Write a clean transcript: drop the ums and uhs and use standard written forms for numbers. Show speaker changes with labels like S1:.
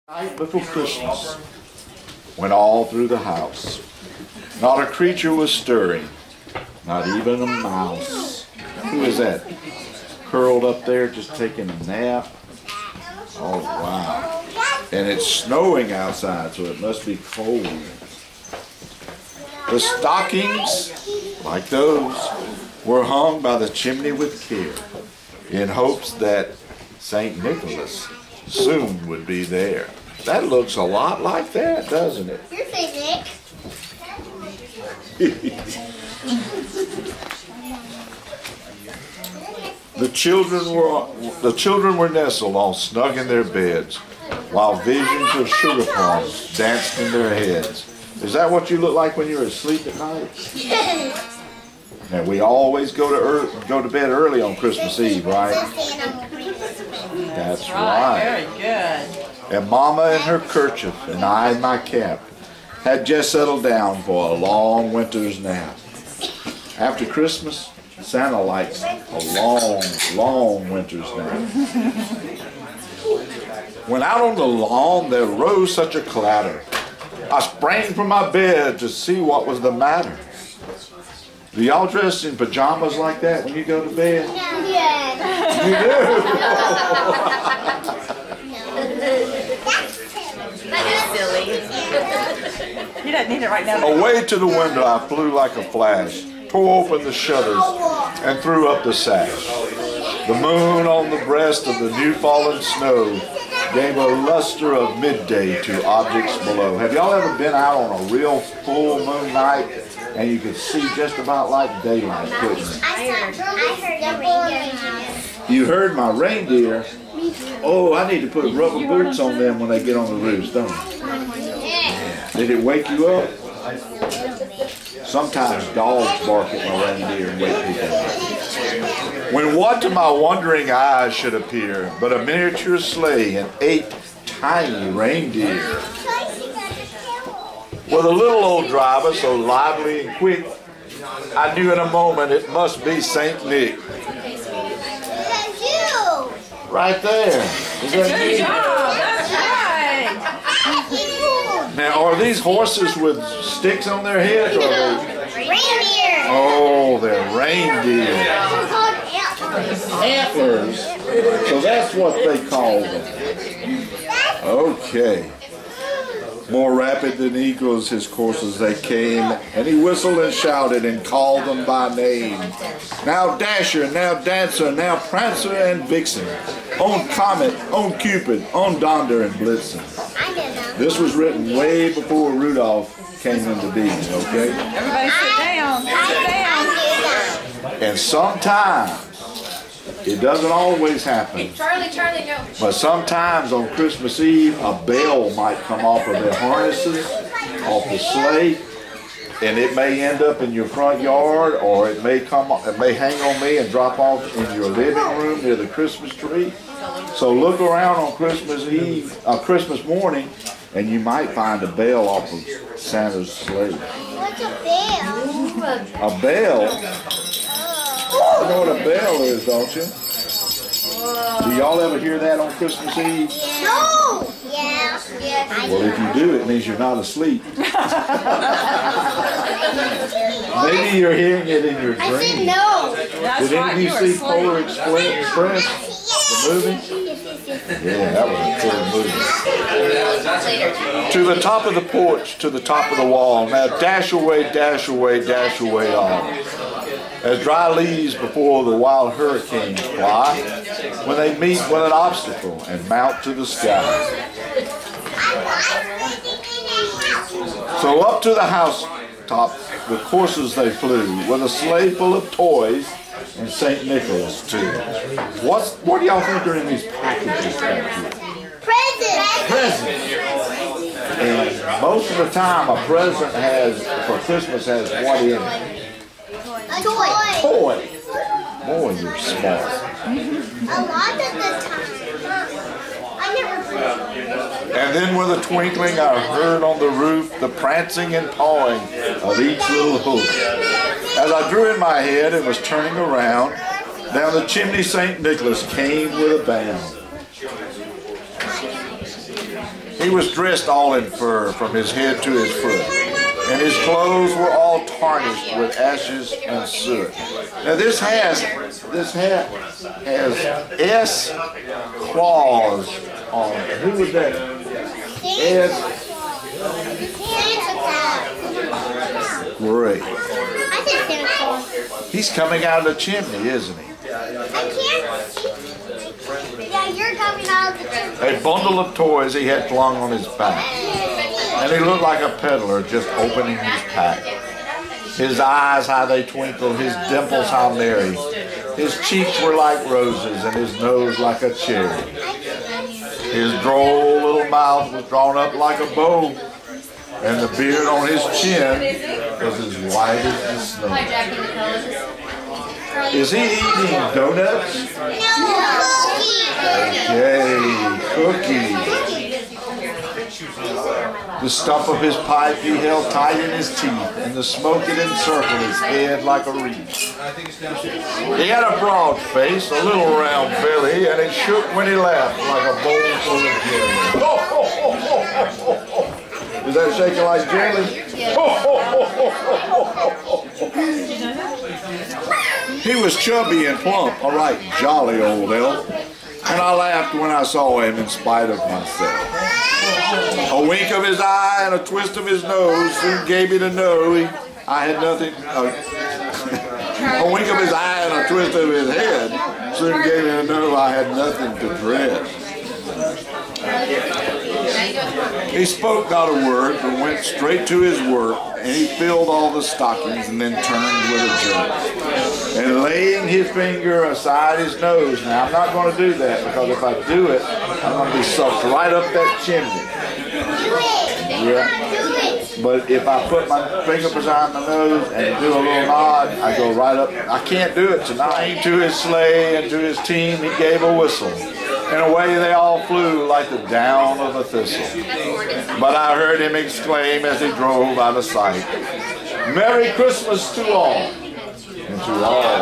S1: Night before Christmas went all through the house. Not a creature was stirring, not even a mouse. Who is that? Curled up there just taking a nap. Oh wow. And it's snowing outside, so it must be cold. The stockings, like those, were hung by the chimney with care, in hopes that St. Nicholas soon would be there. That looks a lot like that, doesn't it?
S2: Your face, Nick.
S1: The children were nestled all snug in their beds, while visions of sugar plums danced in their heads. Is that what you look like when you're asleep at night? And we always go to bed early on Christmas Eve, right? That's right.
S3: Very good.
S1: And Mama in her kerchief and I in my cap had just settled down for a long winter's nap. After Christmas, Santa likes a long, long winter's nap. When out on the lawn there rose such a clatter, I sprang from my bed to see what was the matter. Do y'all dress in pajamas like that when you go to bed?
S2: Yeah.
S1: You do?
S3: That is silly. He doesn't need it right now.
S1: Away to the window I flew like a flash, tore open the shutters, and threw up the sash. The moon on the breast of the new fallen snow gave a luster of midday to objects below. Have y'all ever been out on a real full moon night and you could see just about like daylight, couldn't you?
S2: I heard the reindeer.
S1: You heard my reindeer? Oh, I need to put rubber boots on them when they get on the roofs, don't I? Did it wake you up? Sometimes dogs bark at my reindeer and wake people up. When what to my wondering eyes should appear but a miniature sleigh and 8 tiny reindeer. With a little old driver so lively and quick, I knew in a moment it must be St. Nick.
S2: That's you.
S1: Right there. Is that
S3: Good
S1: you?
S3: job. That's right.
S1: Now, are these horses with sticks on their heads? Or are they...
S2: Reindeer.
S1: Oh, they're reindeer.
S2: They're called antlers.
S1: Antlers. So that's what they call them. Okay. More rapid than eagles his coursers they came, and he whistled and shouted and called them by name. Now Dasher, now Dancer, now Prancer and Vixen, on Comet, on Cupid, on Donder and Blitzen.
S2: I did them.
S1: This was written way before Rudolph came into being, okay?
S3: Everybody sit down. Sit down.
S2: I did them.
S1: And sometimes, it doesn't always happen,
S3: Charlie, go.
S1: but sometimes on Christmas Eve, a bell might come off of their harnesses, off the sleigh, and it may end up in your front yard, or it may hang on me and drop off in your living room near the Christmas tree. So look around on Christmas Eve, Christmas morning, and you might find a bell off of Santa's sleigh.
S2: What's a bell?
S1: A bell? You know what a bell is, don't you? Do y'all ever hear that on Christmas Eve?
S2: No. Yeah.
S1: Well, if you do, it means you're not asleep. Maybe you're hearing it in your
S2: I said
S1: dreams.
S2: no.
S3: That's
S1: Did
S3: right.
S1: any of you
S3: You were
S1: see
S3: asleep.
S1: Polar Express? The movie? Yeah, that was a cool movie. To the top of the porch, to the top of the wall. Now dash away, dash away, dash away all. As dry leaves before the wild hurricanes fly, when they meet with an obstacle and mount to the sky. So up to the housetop, the coursers they flew, with a sleigh full of toys, and St. Nicholas too. What do y'all think are in these packages back here? Presents. And most of the time a present for Christmas has what in it?
S2: A toy.
S1: Toy. Boy, you're smart.
S2: A lot of the time. I never.
S1: And then with a twinkling I heard on the roof the prancing and pawing of each little hoof. As I drew in my head and was turning around, down the chimney St. Nicholas came with a bound. He was dressed all in fur from his head to his foot, and his clothes were all tarnished with ashes and soot. Now this hat has S. Claus on it. Who was that? S. Great. He's coming out of the chimney, isn't he?
S2: Yeah, you're coming out of the chimney.
S1: A bundle of toys he had flung on his back. And he looked like a peddler just opening his pack. His eyes, how they twinkled, his dimples, how merry. His cheeks were like roses, and his nose like a cherry. His droll little mouth was drawn up like a bow, and the beard on his chin was as white as the snow. Is he eating donuts?
S2: No,
S1: Okay, cookies. The stump of his pipe he held tight in his teeth, and the smoke it encircled his head like a wreath. He had a broad face, a little round belly, and it shook when he laughed like a bowl full of jelly. Is that shaking like jelly? He was chubby and plump, a right jolly old elf, and I laughed when I saw him in spite of myself. A wink of his eye and a twist of his nose soon gave me to know I had nothing. A wink of his eye and a twist of his head soon gave me to know I had nothing to dread. He spoke not a word, but went straight to his work, and he filled all the stockings and then turned with a jerk. And laying his finger aside his nose, now I'm not going to do that, because if I do it, I'm going to be sucked right up that chimney. Yeah. But if I put my finger behind my nose and do a little nod, I go right up. I can't do it tonight. To his sleigh and to his team he gave a whistle, and away they all flew like the down of a thistle. But I heard him exclaim as he drove out of sight, "Merry Christmas to all, and to all